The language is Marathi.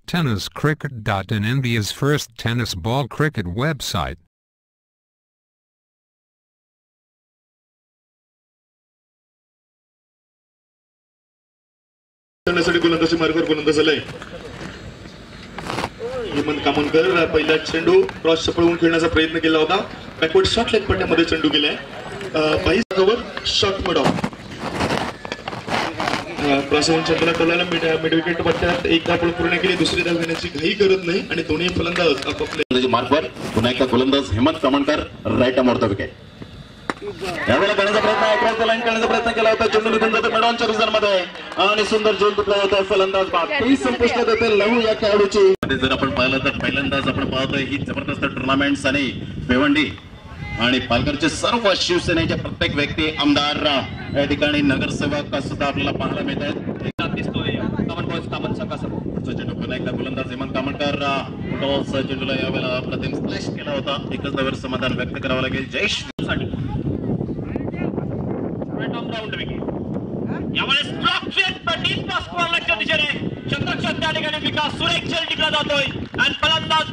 TennisCricket.in, India's first tennis ball cricket website. गोलंदाजी मार्गावर गोलंदाज आलाय हेमंत कामनकर. पहिला चेंडू क्रॉस पळवून खेळण्याचा प्रयत्न केला होता. बॅकवर्ड शॉट लेग पट्ट्यामध्ये चेंडू गेलाय. 22 धावांवर शॉट मिड ऑफ. प्रसन्न चंद्रला कलाला मिड विकेट पट्ट्यात एक धाव पूर्ण केली. दुसरी धाव घेण्याची घाई करत नाही आणि दोन्ही फलंदाज आपापल्या मार्कवर पुन्हा एकदा गोलंदाज Hemant Kamankar right mode the wicket. यावेळेला करण्याचा प्रयत्न अक्रॉस लाईन करण्याचा प्रयत्न केला होता. चेंडू निघून जातो मिडॉनच्या रिझल्टमध्ये आणि सुंदर झेल तुटला होता. फलंदाज बाकी संपुष्टात येते लहू या खेळाडूची. जर आपण पाहिलं तर पहिल्यांदाच आपण पाहतोय ही जबरदस्त टुर्नामेंट्स आणि भिवंडी आणि पालघरचे सर्व शिवसेनेचे प्रत्येक व्यक्ती आमदार या ठिकाणी नगरसेवक सुद्धा आपल्याला पाहायला मिळत आहेत. दिसतोय पुन्हा एकदा गोलंदाज हेमंत कामनकर चेंडूला यावेळेला प्रथम स्लॅश केला होता. एकच धावेवर समाधान व्यक्त करावं लागेल. जयेश यावेळेस दिशेने चंद्रक्षण त्या ठिकाणी विकास सुरेख झेल टिकला जातोय आणि फलंदाज